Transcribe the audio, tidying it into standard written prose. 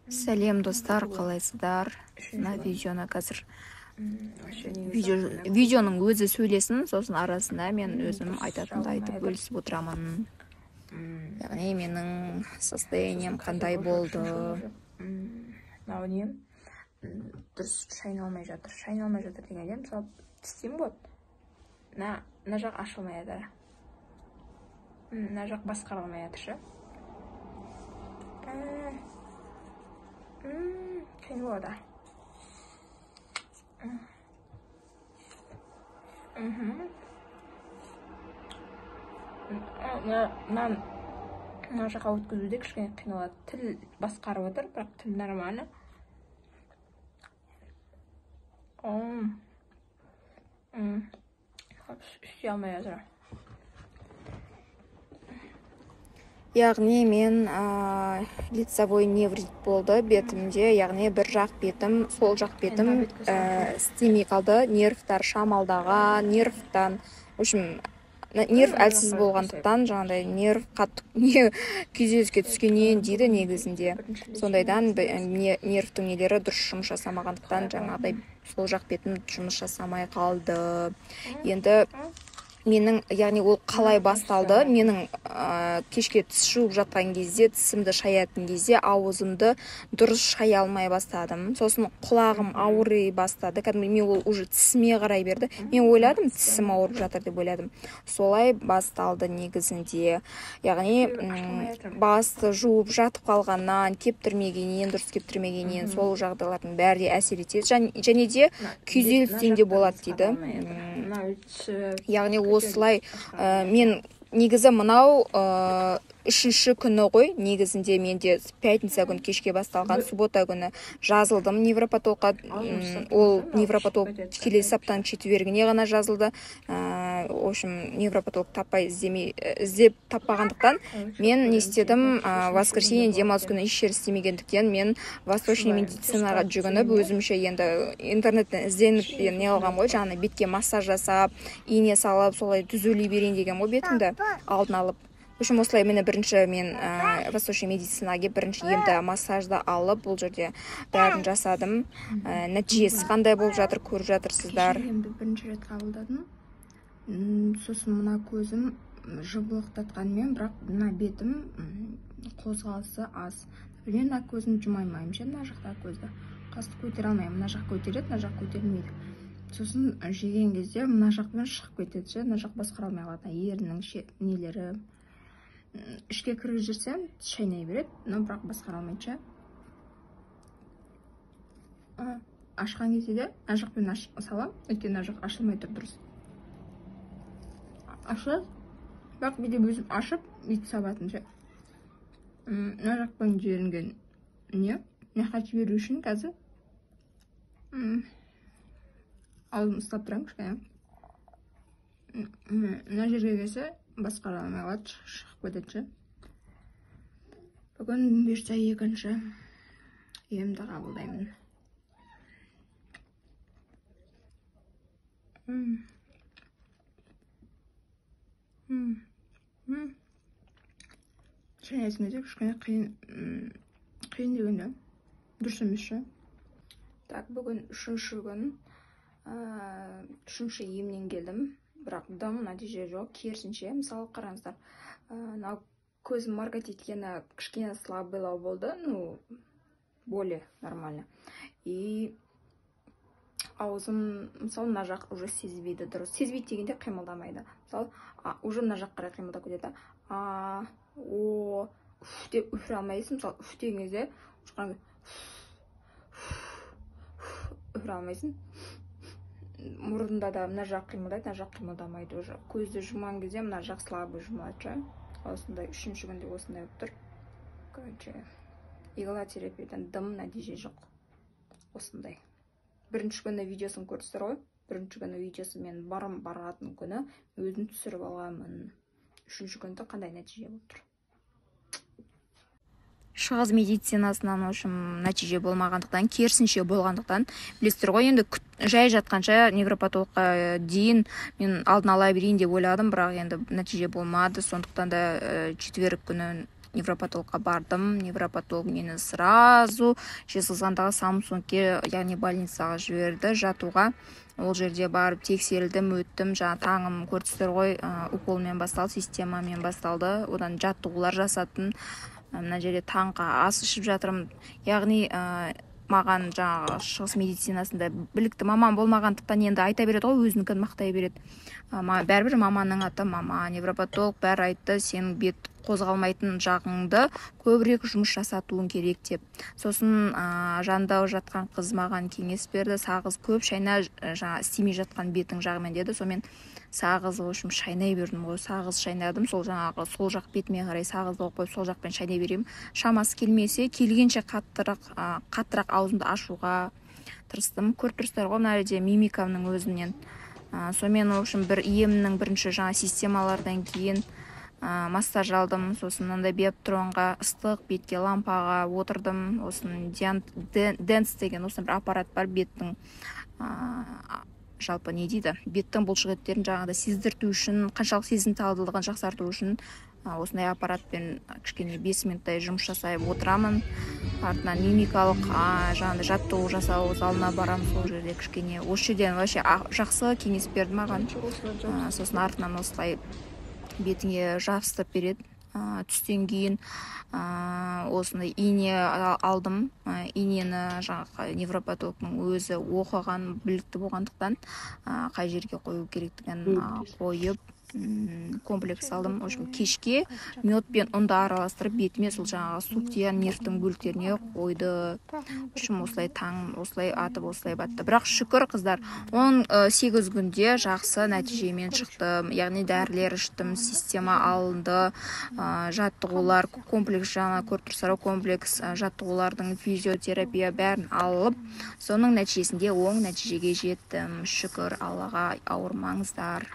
Сәлем достар, қалайсыздар? Мына видеоны қазір видеоның өзі сөйлесін, сосын арасында мен өзім айтатынды айтып бөлісіп отырамын. Яғни менің состоянием қандай болды? Мынау не? Дұрыс шайналмай жатыр. Шайналмай жатыр дегенде, мысалы, тістеймін ғой. Мына жақ ашылмай жатыр. Мына жақ басқарылмай жатыр ше. Қиын болады. Мына жаққа өткізуде кішкене қиын болады. Тіл басқарып отыр, бірақ тіл нормально. Істей алмай жатыр. Яғни мен лицевой неврит болды бетімде, яғни бір жақ бетім, сол жақ бетім істемей қалды, нервтар шамалдаған, нервтан, в общем, нерв әлсіз болғандықтан, жаңағыдай нерв қатты күйзеліске түскеннен дейді негізінде. Сондайдан нервтің нелері дұрыс жұмыс жасамағандықтан, жаңағыдай сол жақ бетім жұмыс жасамай қалды. Енді менің, яғни ол қалай басталды? Менің кешке тіс жуып жатқан кезде, тісімді шаятын кезде ауызымды дұрыс шая алмай бастадым. Сосын құлағым ауырай бастады. Кәдімгі мен ол уже тісіме қарай берді. Мен ойладым, тісім ауырып жатыр деп ойладым. Солай басталды негізінде. Яғни басты жуып жатып қалғаннан, кептірмегеннен, дұрыс кептірмегеннен сол жағдайлардың бәрі әсер етеді. Және де күйзелістен де болады дейді. Яғни осылай мен негізі мынау үшінші күні ғой, негізінде менде пятница күні кешке басталған, суббота күні жазылдым невропатологқа. Ол невропатолог келесі аптаның четвергіне ғана жазылды. В общем, невропатолог іздеп таппағандықтан мен не істедім, воскресенье демалыс күні еш жер істемегендіктен мен восточный медицинаға жүгініп, өзімше енді интернеттен ізденіп не алғам ғой, жаңағы бетке массаж жасап, ине салып, солай түзулей берейін деген ғой бетімді алдын алып. В общем, осылай мені бірінші мен восточный медицинаға бірінші емді массажды алып, бұл жерде бәрін жасадым. Нәтижесі қандай болып жатыр, көріп жатырсыздар. Емді бірінші рет қабылдадым. Сосын мына көзім жыбылықтатқанмен, бірақ мына бетім қозғалысы аз. Мен мына көзім жұмаймайым ше, мына жақта көзді. Қасты көтере алмаймын, мына жақ көтереді, мына жақ көтермейді. Сосын жеген кезде мына жақпен шығып кетеді ше, мына жақ басқара алмай қалады. Ерінің нелері ішке кіріп жүрсем, шайнай береді, но бірақ басқара алмайды ше. Ашқан кезде де мына жақпен салам, өйткені мына жақ ашылмай тұр дұрыс. Ашылады, бірақ бүйтіп өзім ашып, бүйтіп сабатын ше. Мына жақпен жіберілген не? Мына жіберу үшін қазір аузым ұстап тұрам кішкене. Мына жерге келсе басқара алмай қалады, шығып кетеді ше. Бүгін бұйырса екінші емді қабылдаймын. Шайнайтын кезде кішкене қиын дегенде дұрыс емес ше. Так, бүгін үшінші күн, үшінші емнен келдім. Бірақ дым нәтиже жоқ, керісінше. Мысалы қараңыздар, көзім моргать еткені кішкене слабылау болды, ну, более нормально. И аузым, мысалы, мына жақ уже сезбейді дұрыс. Сезбейді дегенде қимылдамайды. Мысалы, уже мына жақ қарай қимылдап кетеді. Деп үфіре алмайсың. Мысалы, үф деген кезде үфіре алмайсың. Мұрында да мына жақ қимылдайды, мына жақ қимылдамайды уже. Көзді жұмған кезде мына жақ слабы жұмады. Осындай үшінші күнде осындай болып тұр. Короче, иглотерапиядан дым нәтиже жоқ. Осындай. Бірінші күні видеосын көрдіңіздер ғой. Бірінші күні видеосы мен баратын күні өзін түсіріп алғанмын. Үшінші күнде қандай нәтиже болып тұр. Шығыс медицинасынан нәтиже болмағандықтан, керісінше болғандықтан, білесіздер ғой, енді жай жатқанша невропатологқа дейін мен алдын ала берейін деп ойладым, бірақ енді нәтиже болмады. Сондықтан да четверг күні невропатологқа бардым. Невропатолог мені сразу Жезқазғандағы Самсунгке, яғни больницаға жіберді жатуға. Ол жерде барып тексерілдім, өттім, жаңа таңым көрдіңіздер ғой, уколмен басталды, системамен басталды. Одан жаттығулар жасаттым. Мына жерде таңға ас ішіп жатырмын. Яғни маған жаңағы шығыс медицинасында білікті маман болмағандықтан енді айта береді ғой, өзінікін мақтай береді. Бәрібір маманның аты мама, невропатолог бәрі айтты, сен бет қозғалмайтын жағыңды көбірек жұмыс жасатуың керек деп. Сосын жанында жатқан қыз маған кеңес берді, сағыз көп шайна, жаңа істемей жатқан бетің жағымен деді. Сонымен сағыз өшім шайнай бердім ғой, сағыз шайнадым, сол жаңағы сол жақ бетіме қарай сағыз болып қойып, сол жақпен шайнай беремін. Шамасы келмесе, келгенше қаттырақ аузымды ашуға тырыстым. Көріп тұрсыздар ғой, мына жерде мимикамның өзінен. Сонымен, в общем, бір емнің бірінші жаңа системалардан кейін массаж алдым. Сосын мынандай биоптронға, ыстық бетке лампаға отырдым. Осын Денс деген осындай бір аппарат бар, беттің жалпы не дейді, беттің бұлшық еттерін жаңағыда сездірту үшін, қаншалық сезімталдылығын жақсарту үшін осындай аппаратпен кішкене 5 минуттай жұмыс жасай отырамын. Артынан мимикалық жаңағыда жаттығу жасау залына барамын, сол жерде кішкене осы жерден вообще жақсы кеңес берді маған. Сосын артынан осылай бетіңе жабыстырып береді. Түстен кейін осындай ине алдым. Инені жаңағы невропатологтың өзі оқыған, білікті болғандықтан қай жерге қою керектігін қойып комплекс алдым. В общем, кешке мед пен ұнды араластырып бетіме сол жаңағы суып тиген нервтің бөліктеріне қойды. В общем, осылай таң, осылай атып, осылай батты. Бірақ шүкір қыздар, 18 күнде жақсы нәтижемен шықтым. Яғни дәрілер іштім, система алынды, жаттығулар, комплекс, жаңа көріп тұрсыздар комплекс жаттығулардың физиотерапия бәрін алып, соның нәтижесінде оң нәтижеге жеттім. Шүкір Аллаға, ауырмаңыздар.